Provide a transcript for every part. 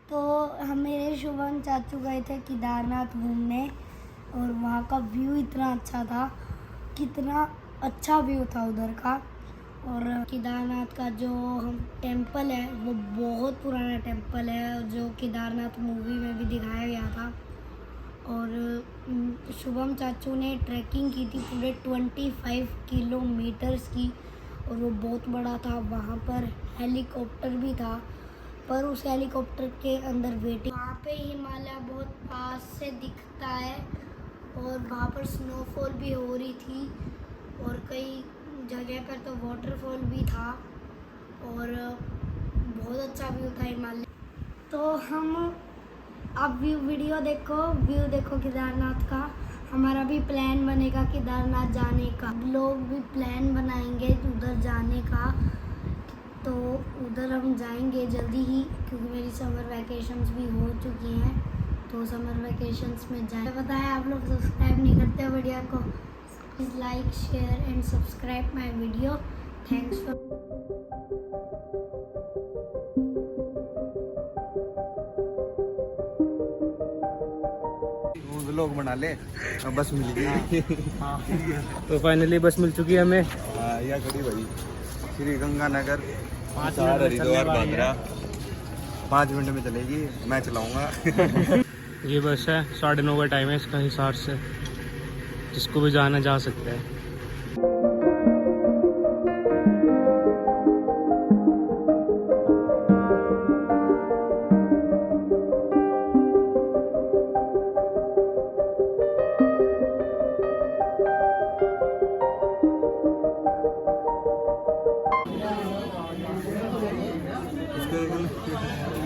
तो हम मेरे शुभम चाचू गए थे केदारनाथ घूमने और वहाँ का व्यू इतना अच्छा था, कितना अच्छा व्यू था उधर का। और केदारनाथ का जो हम टेम्पल है वो बहुत पुराना टेम्पल है, जो केदारनाथ मूवी में भी दिखाया गया था। और शुभम चाचू ने ट्रैकिंग की थी पूरे 25 किलोमीटर्स की और वो बहुत बड़ा था। वहाँ पर हेलीकॉप्टर भी था, पर उस हेलीकॉप्टर के अंदर वेटिंग। वहाँ पे हिमालय बहुत पास से दिखता है और वहाँ पर स्नोफॉल भी हो रही थी और कई जगह पर तो वाटरफॉल भी था और बहुत अच्छा व्यू था हिमालय। तो हम अब वीडियो देखो केदारनाथ का। हमारा भी प्लान बनेगा केदारनाथ जाने का, लोग भी प्लान बनाएंगे उधर जाने का। तो उधर हम जाएंगे जल्दी ही, क्योंकि मेरी समर वैकेशंस भी हो चुकी हैं। तो समर वैकेशंस में जाए। पता है आप लोग सब्सक्राइब नहीं करते वीडियो को, please like share and subscribe my video. Thanks for लोग बना ले। बस मिल गई। तो फाइनली बस मिल चुकी है हमें। यह खड़ी भाई श्री गंगानगर 5 हरिद्वार बांद्रा 5 मिनट में चलेगी, मैं चलाऊंगा। ये बस है 9:30 का टाइम है इसका हिसार से, जिसको भी जाना जा सकता है।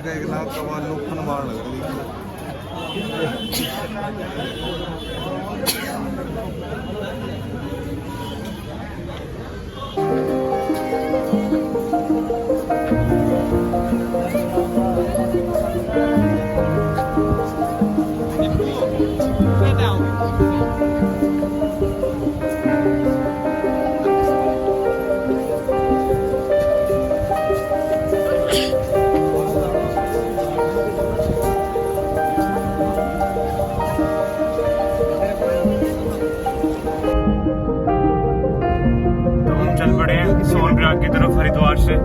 एक लाख का बाद लोग फनवार लग रही सोनप्रयाग की तरफ हरिद्वार से।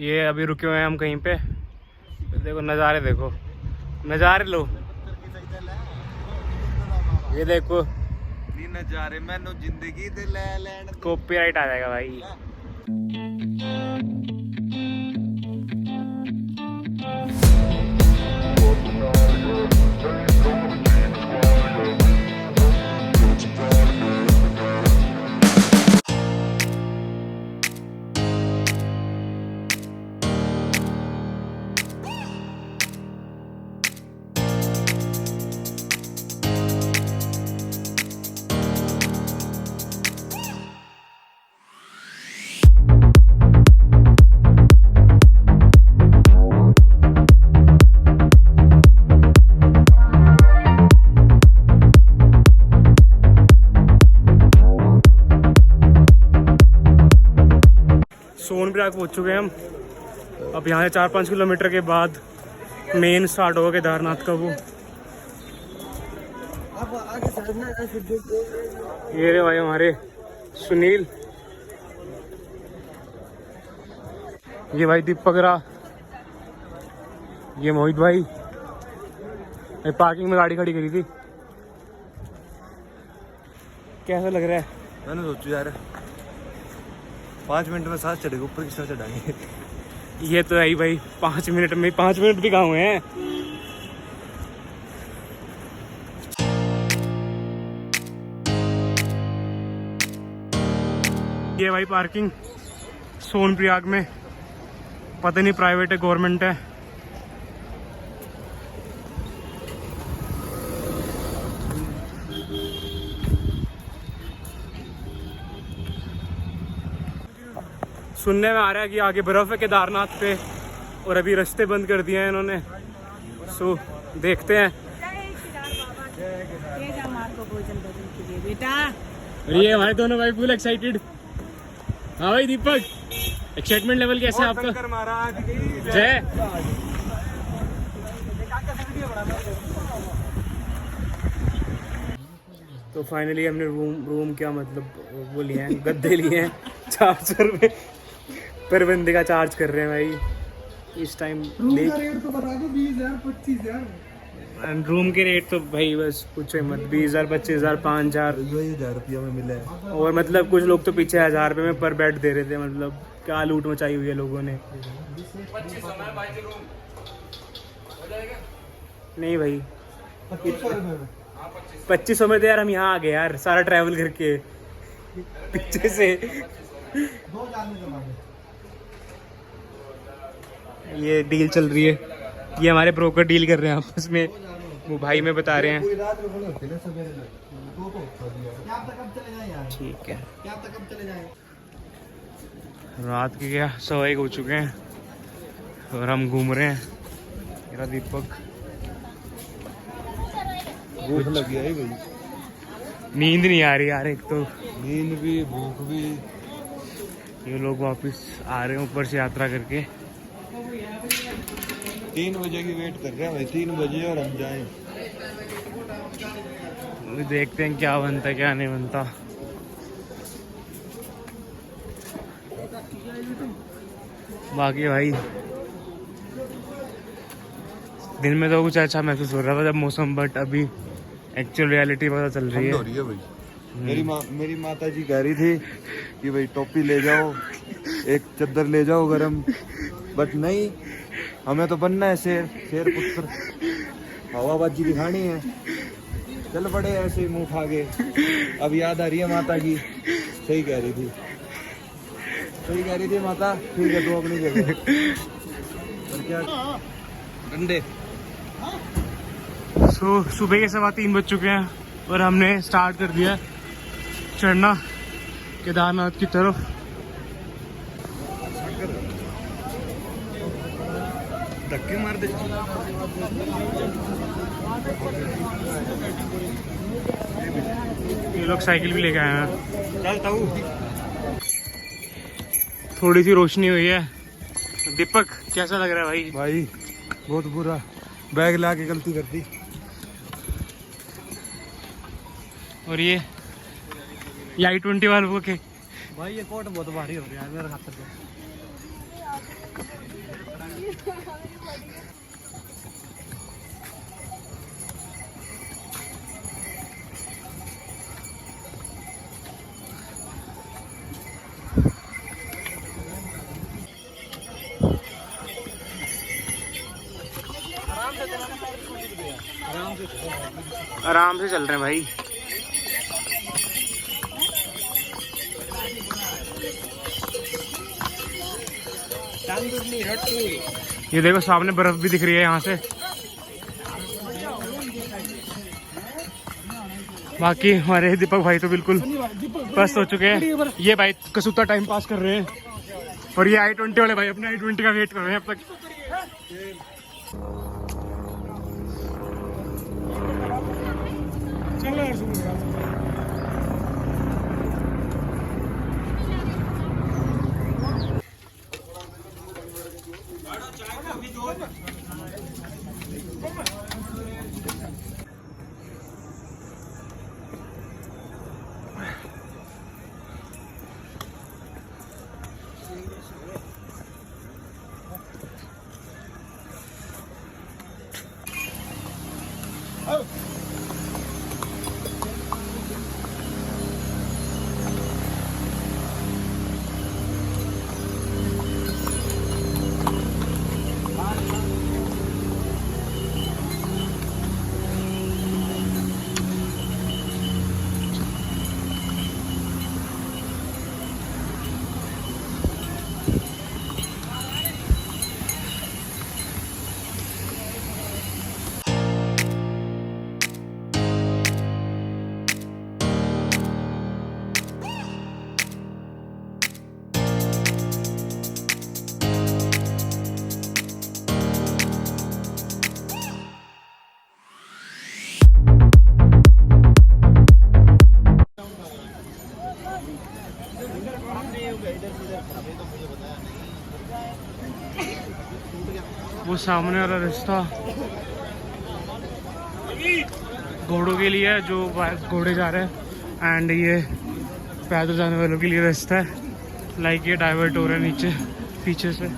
ये अभी रुके हुए हैं हम कहीं पे। देखो नज़ारे लो। ये देखो नजारे मैनू जिंदगी दे ले लैंड कॉपीराइट आ जाएगा भाई। सोनप्रयाग पहुंच चुके हैं हम। अब यहाँ से 4-5 किलोमीटर के बाद मेन स्टार्ट होगा केदारनाथ का वो। ये रे भाई हमारे सुनील, ये भाई दीपक रा, ये मोहित भाई। पार्किंग में गाड़ी खड़ी करी थी। कैसा लग रहा है? मैंने सोचू यार 5 मिनट में साथ चढ़ेगा, ऊपर किस तरह चढ़ाएंगे। ये तो है ही भाई, 5 मिनट में 5 मिनट भी कहाँ हुए हैं। ये भाई पार्किंग सोनप्रयाग में, पता नहीं प्राइवेट है गवर्नमेंट है। सुनने में आ रहा है कि आगे बर्फ है केदारनाथ पे, और अभी रास्ते बंद कर दिए हैं इन्होंने। सो देखते हैं। ये हमारे दोनों भाई फुल एक्साइटेड। हाँ भाई दीपक, एक्साइटमेंट लेवल कैसा है आपका? जय। तो फाइनली हमने रूम क्या मतलब वो लिए हैं, गद्दे लिए हैं 400 रुपये पर बंदे का चार्ज कर रहे हैं भाई इस टाइम। रूम का रेट तो बता दो 20,000 25,000। रूम के रेट तो भाई बस पूछो मत, 20,000 25,000 5,000 1000 रुपया में मिला है। और मतलब कुछ लोग तो पीछे 1000 रुपये में पर बेड दे रहे थे। मतलब क्या लूट मचाई हुई है लोगों ने। नहीं भाई 2500 में तो यार हम यहाँ आ गए यार, सारा ट्रैवल करके पीछे से। ये डील चल रही है, ये हमारे ब्रोकर डील कर रहे हैं आपस में, वो भाई में बता रहे हैं। ठीक है, रात के क्या 1:15 हो चुके हैं और हम घूम रहे हैं। मेरा दीपक भूख लगी है भाई, नींद नहीं आ रही यार, एक तो नींद भी भूख भी। ये लोग वापस आ रहे हैं ऊपर से यात्रा करके। 3 बजे की वेट कर रहे हैं भाई, 3 बजे और हम जाएं। देखते हैं क्या बनता है क्या नहीं बनता। बाकी भाई दिन में तो कुछ अच्छा महसूस हो रहा था जब मौसम, बट अभी एक्चुअल रियलिटी पता चल रही है। हो रही है भाई। मेरी माता जी कह रही थी कि भाई टोपी ले जाओ, एक चद्दर ले जाओ गरम, बट नहीं, हमें तो बनना है शेर पुत्र, हवाबाजी दिखानी है। चल पड़े ऐसे ही मुंह उठा के। अब याद आ रही है माता की, सही कह रही थी माता। ठीक है तो अपनी जगह और क्या डंडे। सो सुबह के 3:15 बज चुके हैं और हमने स्टार्ट कर दिया चढ़ना केदारनाथ की तरफ। धक्के मार दे। ये लोग साइकिल भी लेके आए हैं। चल ताऊ। थोड़ी सी रोशनी हुई है। दीपक कैसा लग रहा है भाई? भाई बहुत बुरा, बैग ला के गलती कर दी। और ये i20 वालों के भाई ये कोट बहुत भारी हो गया है मेरे हाथ पे। आराम से चल रहे हैं भाई। ये देखो सामने बर्फ भी दिख रही है यहाँ से। बाकी हमारे दीपक भाई तो बिल्कुल पस्त हो चुके हैं। ये भाई कसूता टाइम पास कर रहे हैं और ये i20 वाले भाई अपने i20 का वेट कर रहे हैं अब तक। वो सामने वाला रास्ता घोड़ों के लिए है, जो घोड़े जा रहे हैं, एंड ये पैदल जाने वालों के लिए रास्ता है। लाइक ये डाइवर्ट हो रहा है नीचे पीछे से।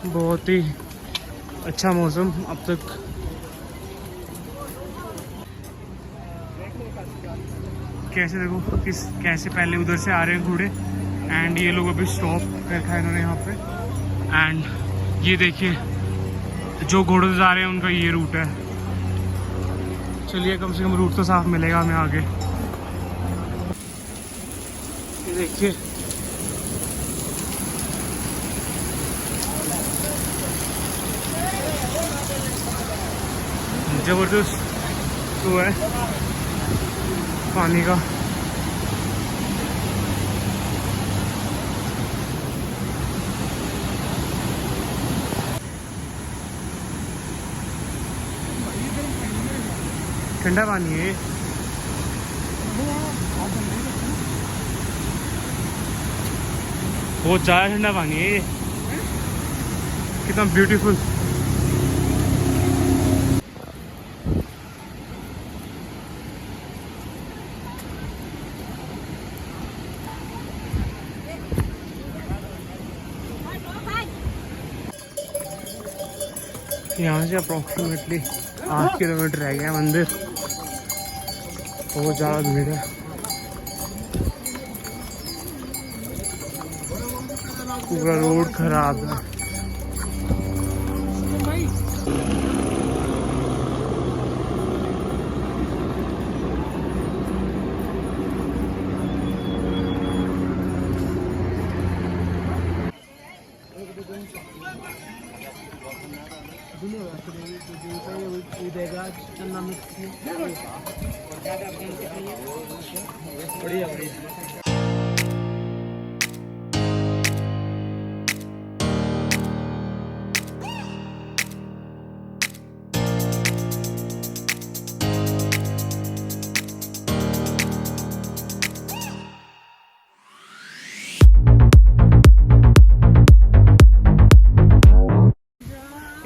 बहुत ही अच्छा मौसम अब तक। कैसे देखो कैसे पहले उधर से आ रहे हैं घोड़े, एंड ये लोग अभी स्टॉप रखा है इन्होंने यहाँ पे। एंड ये देखिए जो घोड़े से जा रहे हैं उनका ये रूट है। चलिए कम से कम रूट तो साफ मिलेगा हमें आगे। ये देखिए जबरदस्त तो है पानी का। ठंडा पानी है, बहुत ज़्यादा ठंडा पानी है ये। कितना ब्यूटीफुल। यहाँ से अप्रॉक्सीमेटली 8 किलोमीटर रह गया मंदिर। बहुत ज़्यादा भीड़ है। पूरा रोड खराब है। बढ़िया बढ़िया।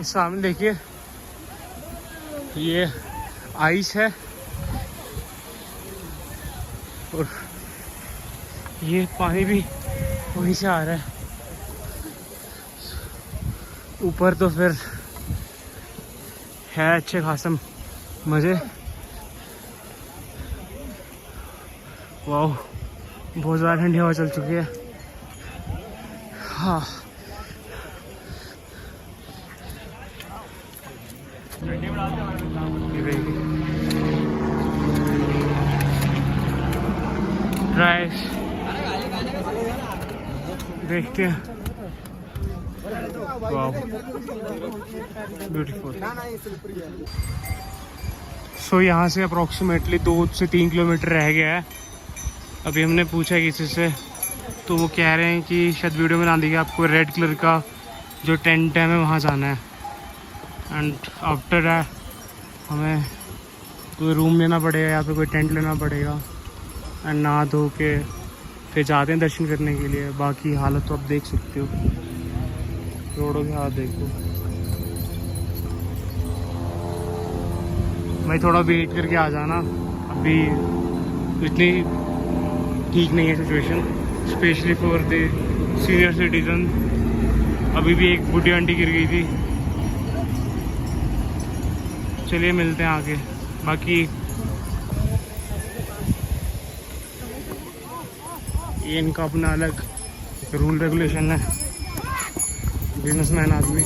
इस सामने देखिए ये आइस है और ये पानी भी वहीं से आ रहा है। ऊपर तो फिर है अच्छे खासा मज़े। वाह बहुत ज़्यादा ठंडी हवा चल चुकी है। हाँ राइस देखते हैं। वाह ब्यूटीफुल। सो यहाँ से अप्रॉक्सीमेटली 2 से 3 किलोमीटर रह गया है। अभी हमने पूछा किसी से तो वो कह रहे हैं कि शायद वीडियो में ना दिखे आपको, रेड कलर का जो टेंट है हमें वहाँ जाना है। एंड आफ्टर है हमें कोई रूम लेना पड़ेगा या फिर कोई टेंट लेना पड़ेगा। एंड नहा धो के फिर जाते हैं दर्शन करने के लिए। बाकी हालत तो आप देख सकते हो, रोडों की हालत देखो। भाई थोड़ा वेट करके आ जाना, अभी इतनी ठीक नहीं है situation, specially for the senior citizen. अभी भी एक बूढ़ी आंटी गिर गई थी। चलिए मिलते हैं आगे। बाकी ये इनका अपना अलग रूल रेगुलेशन है। बिजनेसमैन आदमी।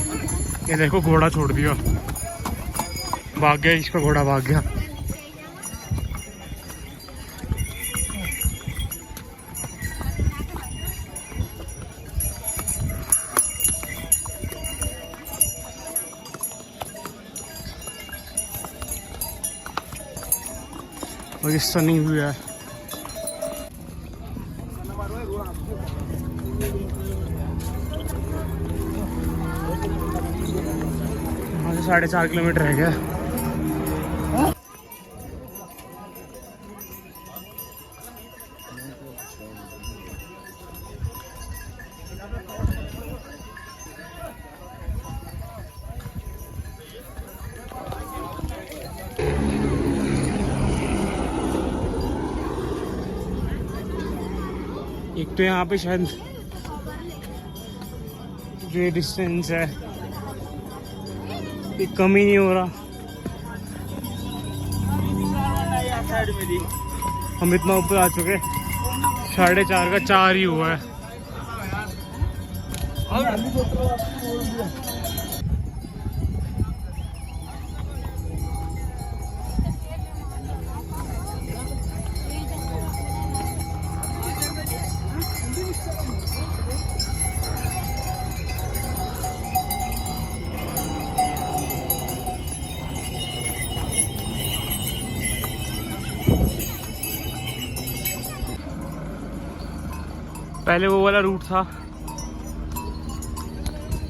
ये देखो घोड़ा छोड़ दिया, भाग गया, इसका घोड़ा भाग गया। और इस सनी हुई है। यहाँ से 4.5 किलोमीटर रह गया। एक तो यहाँ पे शायद जो डिस्टेंस है ये कम ही नहीं हो रहा। हम इतना ऊपर आ चुके, 4:30 का 4 ही हुआ है। पहले वो वाला रूट था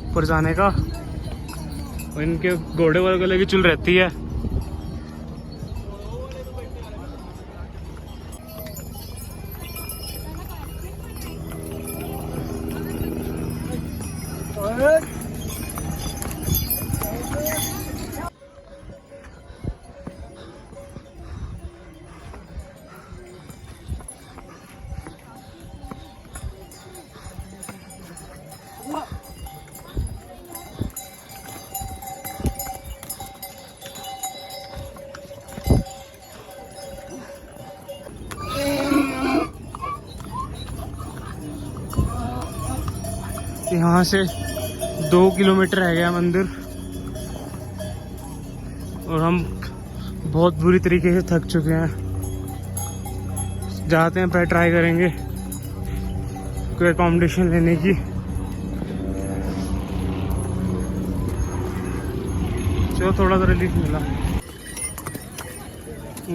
ऊपर जाने का, और इनके घोड़े वाले की चुल रहती है। यहाँ से 2 किलोमीटर रह गया मंदिर, और हम बहुत बुरी तरीके से थक चुके हैं। जाते हैं, पर ट्राई करेंगे कोई अकोमोडेशन लेने की। चलो थोड़ा सा रिलीफ मिला।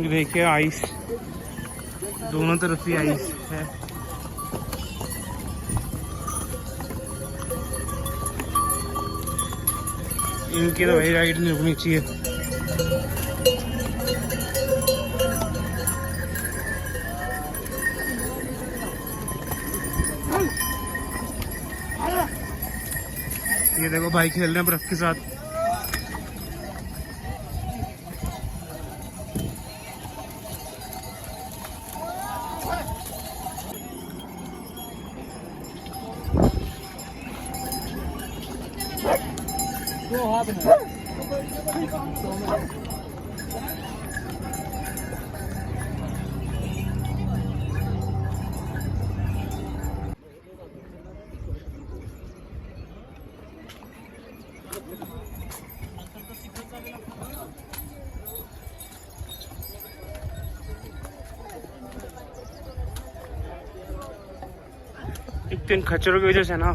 देखिए आइस, दोनों तरफ ही आइस है। इनकी तो भाई राइड नहीं रुकनी चाहिए। ये देखो भाई खेल रहे हैं बर्फ के साथ। इन खच्चरों की वजह से ना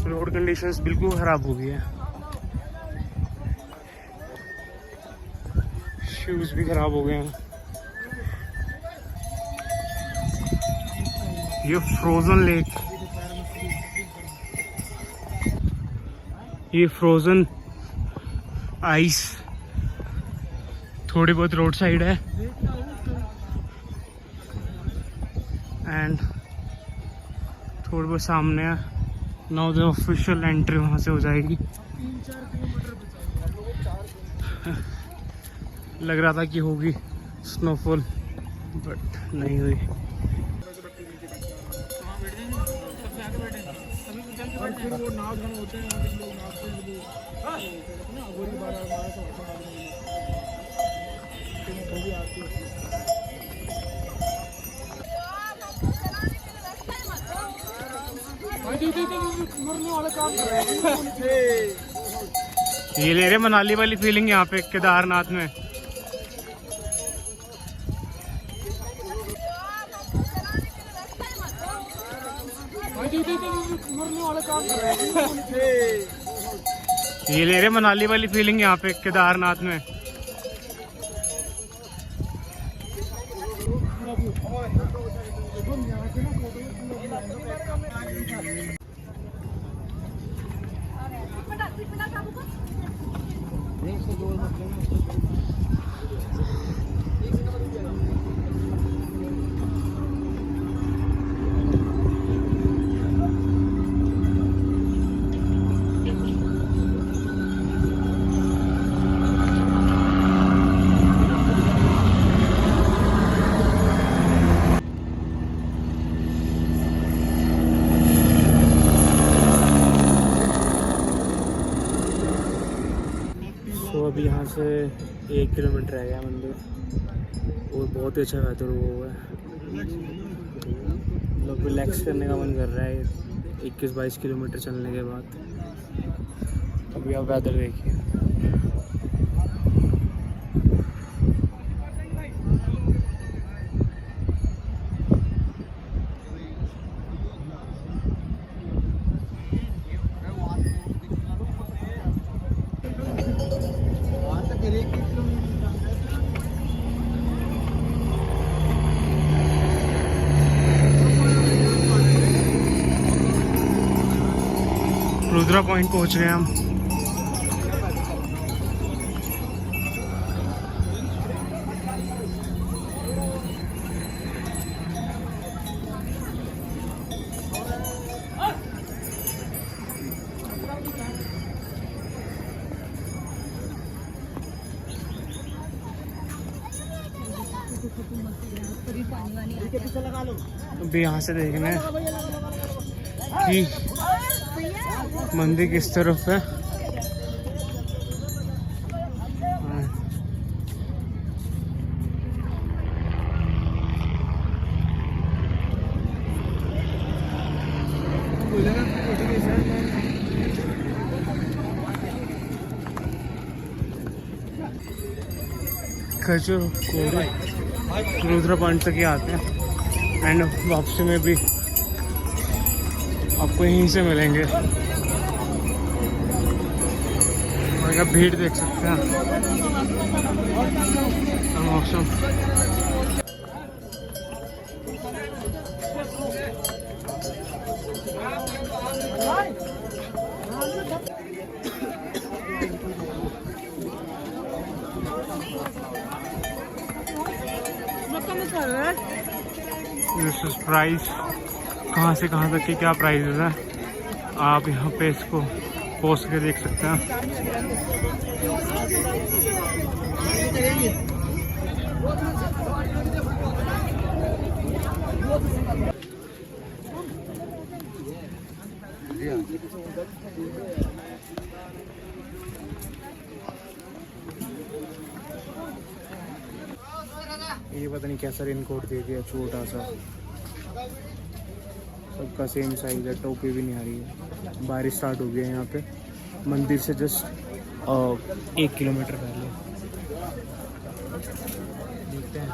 रोड कंडीशंस बिल्कुल खराब हो गई है। शूज भी खराब हो गए हैं। ये फ्रोजन लेक, ये फ्रोजन आइस थोड़ी बहुत रोड साइड है, एंड थोड़ी बहुत सामने है। नाउ द ऑफिशियल एंट्री वहाँ से हो जाएगी। लग रहा था कि होगी स्नोफॉल, बट नहीं हुई। ये ले रहे मनाली वाली फीलिंग यहाँ पे केदारनाथ में। ये ले रहे मनाली वाली फीलिंग यहाँ पे केदारनाथ में। तो अभी यहाँ से 1 किलोमीटर रह गया मंदिर और बहुत ही अच्छा वेदर हुआ है, मतलब रिलैक्स करने का मन कर रहा है 21-22 किलोमीटर चलने के बाद। अभी आप वेदर देखिए। रुद्रा पॉइंट पहुंच गए हम। अभी यहाँ से देखना है कि मंदिर किस तरफ है। खजूर कोड़े रुद्रा पॉइंट तक ही आते हैं एंड वापसी में भी आपको यहीं से मिलेंगे। और आप भीड़ देख सकते हैं मौसम। प्राइस कहाँ से कहाँ तक की क्या प्राइस है आप यहाँ पे इसको पोस्ट के देख सकते हैं। ये पता नहीं कैसा रेनकोट दे दिया, छोटा सा, सबका सेम साइज है, टोपी भी नहीं आ रही है। बारिश स्टार्ट हो गया है यहाँ पे मंदिर से जस्ट 1 किलोमीटर पहले। देखते हैं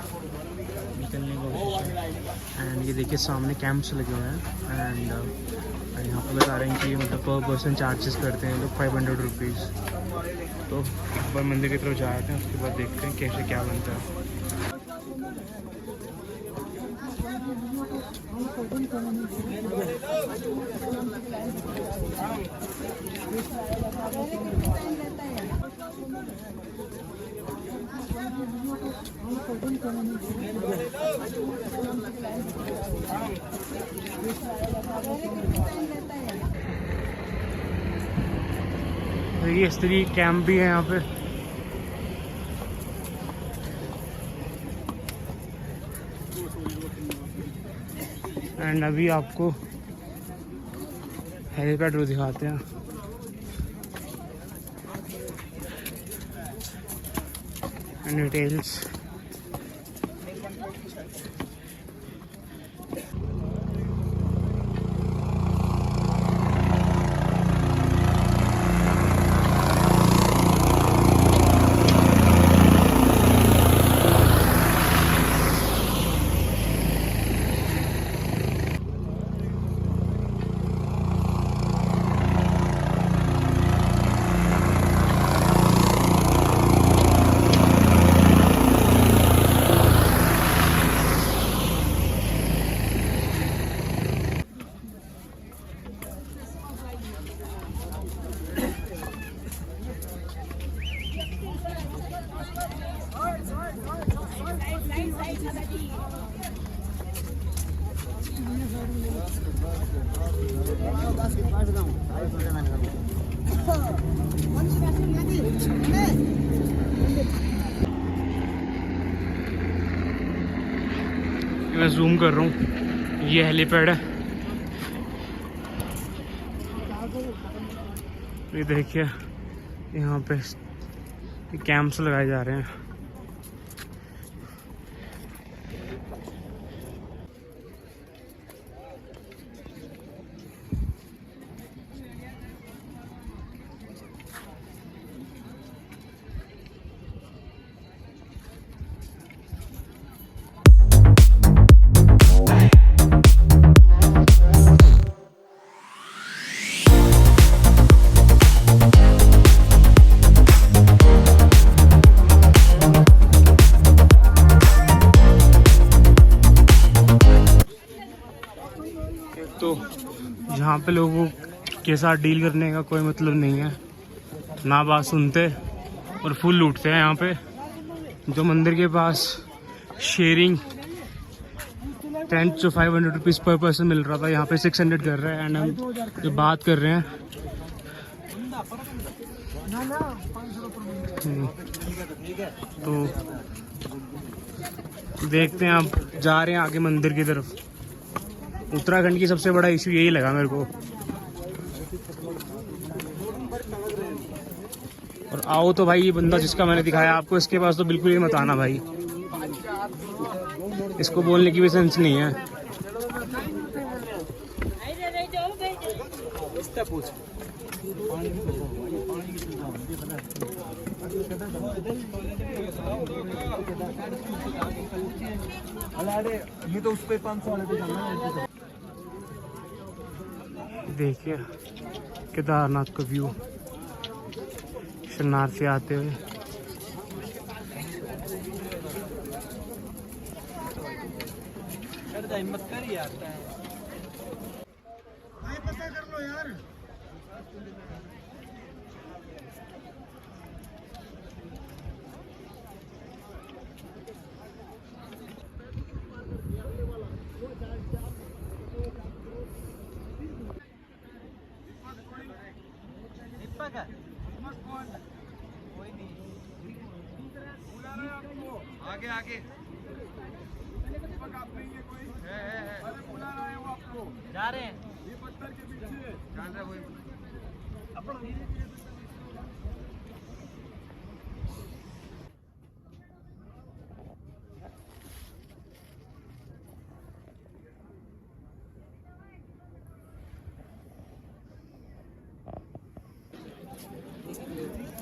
निकलने की कोशिश है। एंड ये देखिए सामने कैंप्स लगे हुए हैं एंड यहाँ पे बता रहे हैं कि मतलब पर पर्सन चार्जेस करते हैं लोग 500 रुपीज़। तो एक बार मंदिर की तरफ जाते हैं, उसके बाद देखते हैं कैसे क्या बनता है। ये स्त्री कैंप भी है यहाँ पे। एंड अभी आपको हेलीपैड रोड दिखाते हैं। एंड डिटेल्स मैं जूम कर रहा हूँ, ये हेलीपैड है। ये देखिए यहाँ पे कैंप्स लगाए जा रहे हैं। तो यहाँ पे लोगों के साथ डील करने का कोई मतलब नहीं है, ना बात सुनते और फुल लूटते हैं यहाँ पे। जो मंदिर के पास शेयरिंग टेंट जो 500 रुपीज़ पर पर्सन मिल रहा था, यहाँ पे 600 कर रहे हैं। एंड हम जो बात कर रहे हैं तो देखते हैं, आप जा रहे हैं आगे मंदिर की तरफ। उत्तराखंड की सबसे बड़ा इशू यही लगा मेरे को। और आओ तो भाई, ये बंदा जिसका मैंने दिखाया आपको, इसके पास तो बिल्कुल ही मत आना भाई, इसको बोलने की भी सेंस नहीं है। ये तो उस पे 500 वाले पे जाना है। देखिए केदारनाथ का व्यू शरनार्थ से आते हुए। हिम्मत कर यार, पता कर लो यार। आगे आगे जा रहे हैं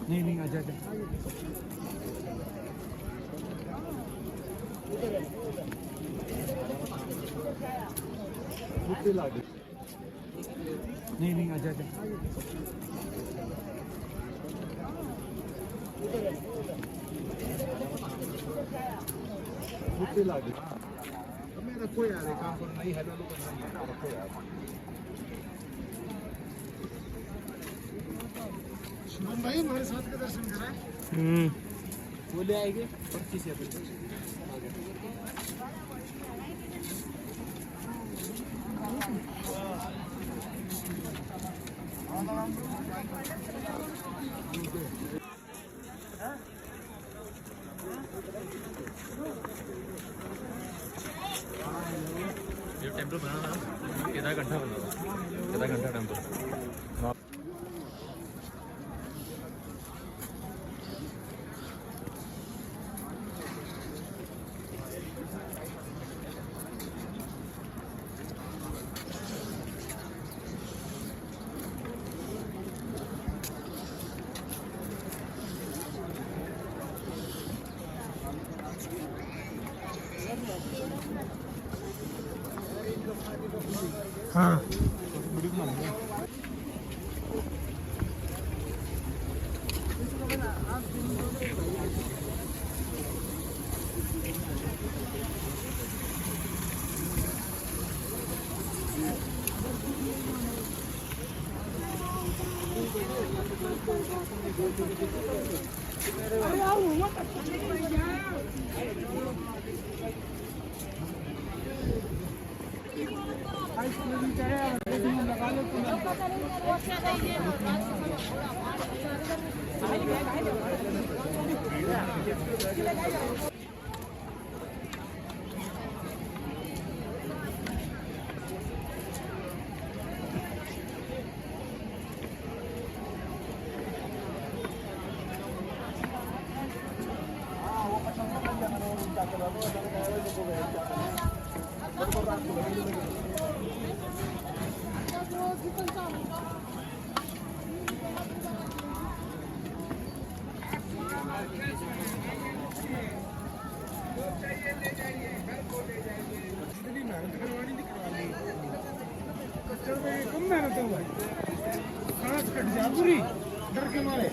नहीं आजा नहीं आजा रखो यार, काम करना ही हेलो करना रखो यार। शुभम भाई हमारे साथ का दर्शन करा, बोले आएंगे 25 या 25 ये टेम्पल बनाना कितना घंटा बना, कितना घंटा टेम्पल। हाँ कम मेहनत है भाई, सांस कट जा पूरी डर के मारे।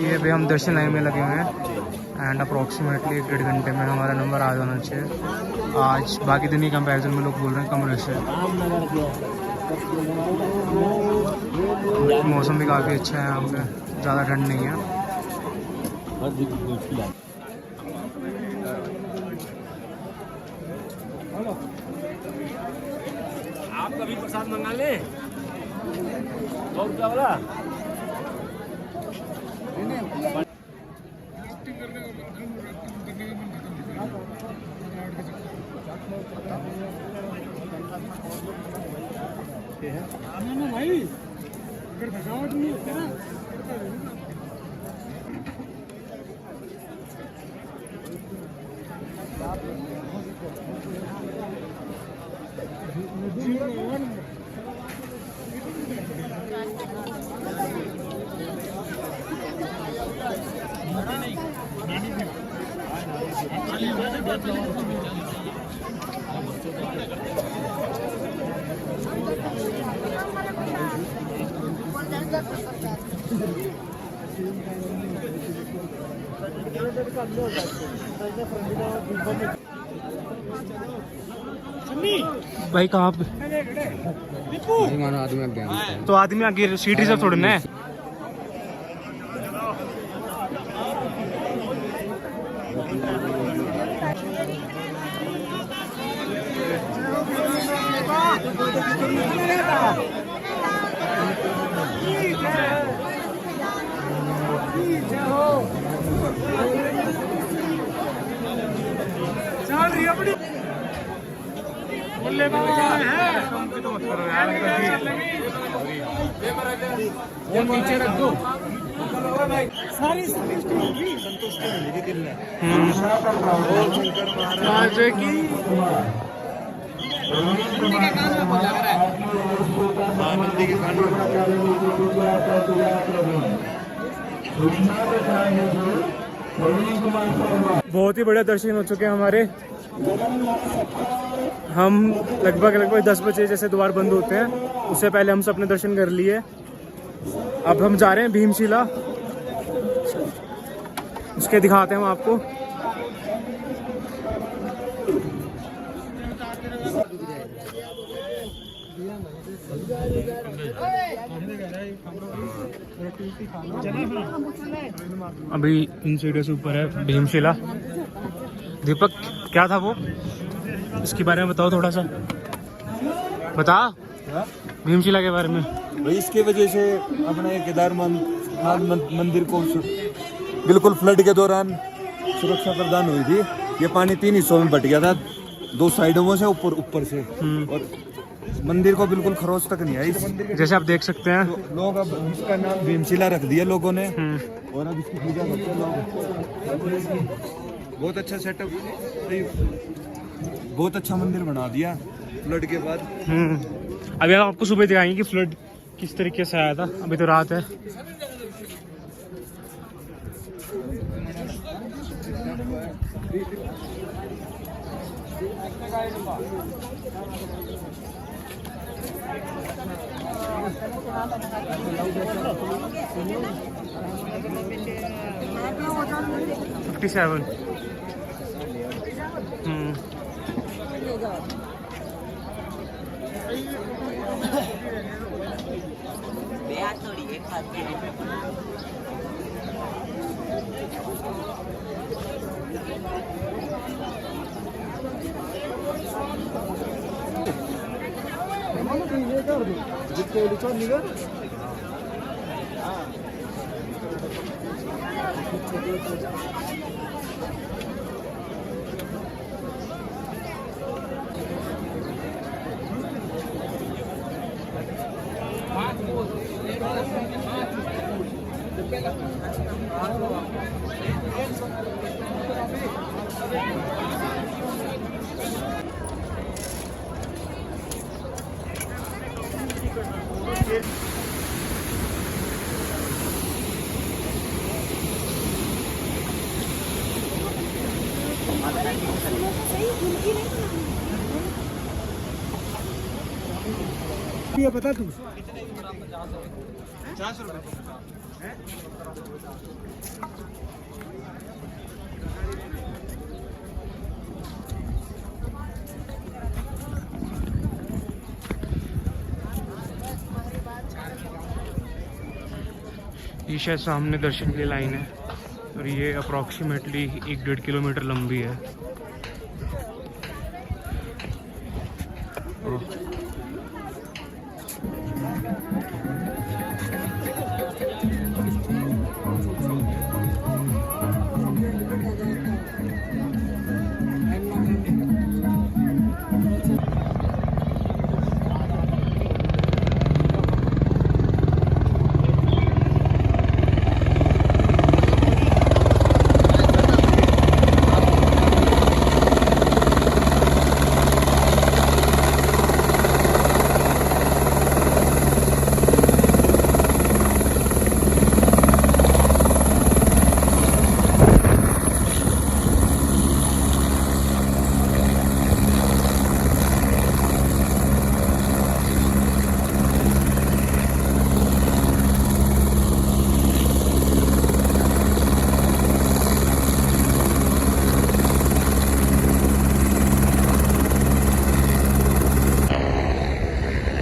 ये भी हम दर्शन लाइन में लगे हुए हैं एंड अप्रॉक्सीमेटली 1-1.5 घंटे में हमारा नंबर आ जाना चाहिए। आज बाकी दिन की कंपैरिजन में लोग बोल रहे हैं कम रश है। मौसम भी काफ़ी अच्छा है, यहाँ पे ज़्यादा ठंड नहीं है। आप कभी प्रसाद मंगा ले 100 रुपया वाला। भाई अगर थकावट नहीं होती ना भाई कहाँ पे तो आदमी आगे सीट रिजर्व थोड़ी ना है। नीचे रख दो। सारी बहुत ही बढ़िया दर्शन हो चुके हैं हमारे। हम लगभग 10 बजे जैसे द्वार बंद होते हैं, उससे पहले हम सब अपने दर्शन कर लिए। अब हम जा रहे हैं भीमशिला, उसके दिखाते हैं हम आपको। अभी इन सीढ़ियों से ऊपर है भीमशिला। दीपक क्या था वो, इसके बारे में बताओ थोड़ा सा, बता भीमशिला के बारे में। भाई इसके वजह से अपने केदारनाथ मंदिर को बिल्कुल फ्लड के दौरान सुरक्षा प्रदान हुई थी। ये पानी 3 हिस्सों में बट गया था, 2 साइडों से, ऊपर से, और मंदिर को बिल्कुल खरोच तक नहीं आई। जैसे आप देख सकते हैं, तो लोग अब इसका नाम भीमशिला रख दिया लोगों ने, और अब इसकी पूजा करते हैं लोग। बहुत अच्छा सेटअप, बहुत अच्छा मंदिर बना दिया फ्लड के बाद। अभी हम आपको सुबह दिखाएंगे कि फ्लड किस तरीके से आया था। अभी तो रात है। $57। ये बता तू। ये शायद सामने दर्शन की लाइन है, और ये अप्रॉक्सीमेटली 1-1.5 किलोमीटर लंबी है।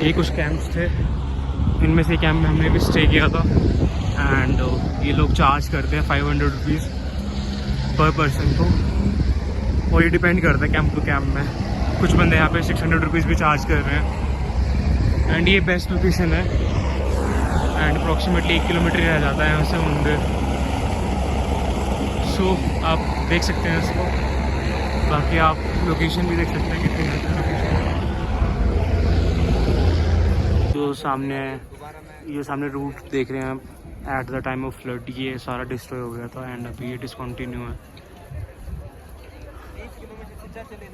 ये कुछ कैंप्स थे, इनमें से कैंप में हमने भी स्टे किया था। एंड ये लोग चार्ज करते हैं 500 रुपीज़ पर पर्सन को, और ये डिपेंड करता है कैंप टू कैंप में। कुछ बंदे यहाँ पे 600 रुपीज़ भी चार्ज कर रहे हैं। एंड ये बेस्ट लोकेशन है, एंड अप्रॉक्सीमेटली 1 किलोमीटर रह जाता है यहाँ से मंदिर। सो आप देख सकते हैं इसको, बाकी आप लोकेशन भी देख सकते हैं कितनी है लोकेशन। जो सामने ये सामने रूट देख रहे हैं आप, at the time of flood ये सारा डिस्ट्रॉय हो गया था, एंड अभी ये डिसकंटिन्यू है।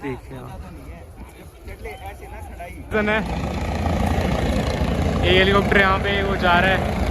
देखिए आप, ये हेलीकॉप्टर यहाँ पे वो जा रहा है।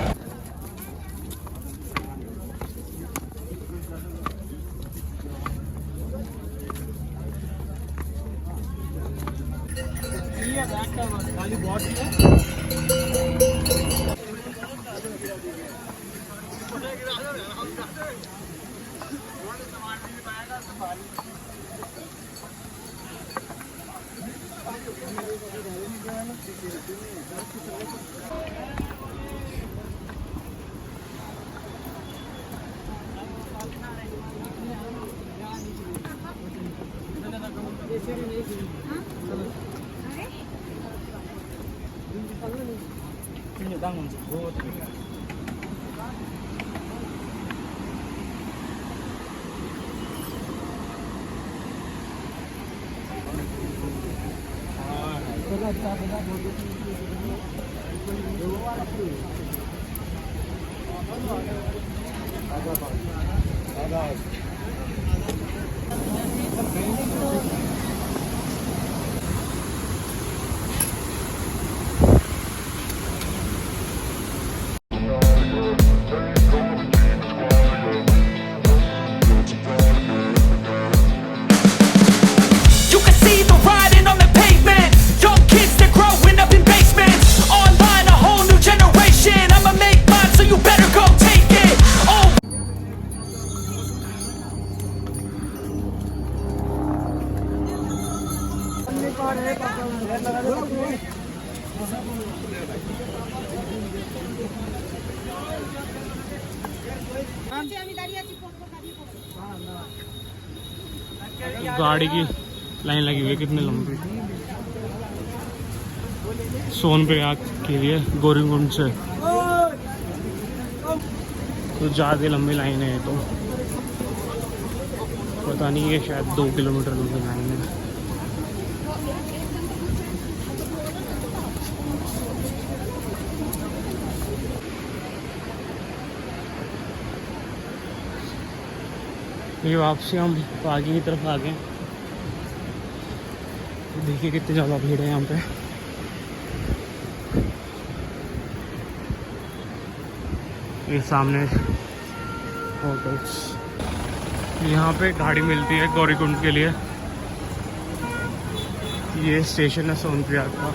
You can see the writing on the pavement. Young kids, they're growing up in basements. Online, a whole new generation. I'ma make mine, so you better go take it. Oh. गाड़ी की line लगी हुई है कितनी लंबी। सोनप्रयाग के लिए गौरीकुंड से तो ज़्यादा लंबी लाइन है। तो पता नहीं, ये शायद 2 किलोमीटर लंबी लाइन है। ये वापसी हम आगे की तरफ आ गए। देखिए कितनी ज़्यादा भीड़ है यहाँ पे। ये सामने होटल्स, यहाँ पे गाड़ी मिलती है गौरीकुंड के लिए। ये स्टेशन है सोनप्रयाग का।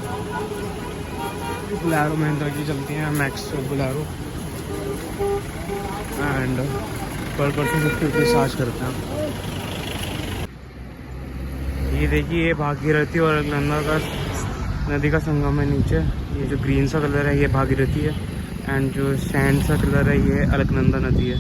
बोलेरो महिंद्रा की चलती हैं, मैक्स बोलेरो एंड पर पर्सन 50 रुपये चार्ज करते हैं। ये देखिए, ये भागीरथी और अलकनंदा का नदी का संगम है नीचे। ये जो ग्रीन सा कलर है ये भागीरथी है एंड जो सैंड सा कलर है ये अलकनंदा नदी है।